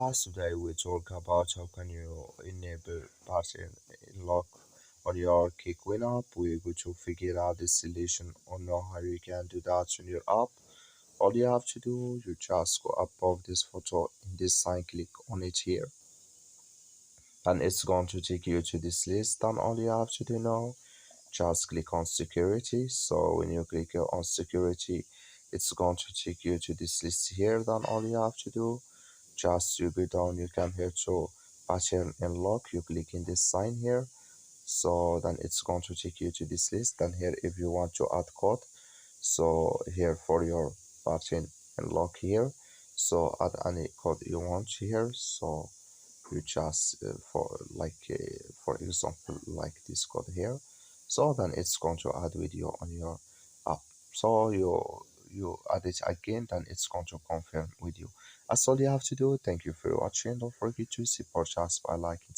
Today we talk about how can you enable pattern lock on your kick winner. We're going to figure out the solution on how you can do that on your app. All you have to do, you just go above this photo in this sign, click on it here, and it's going to take you to this list. And all you have to do now, just click on security. So when you click on security, it's going to take you to this list here. Then all you have to do, just you go down, you come here to pattern and lock, you click in this sign here. So then it's going to take you to this list. Then here if you want to add code, so here for your pattern and lock here, so add any code you want here. So you just for example like this code here, so then it's going to add video on your app. So you add it again, then it's going to confirm with you. That's all you have to do. Thank you for watching. Don't forget to support us by liking.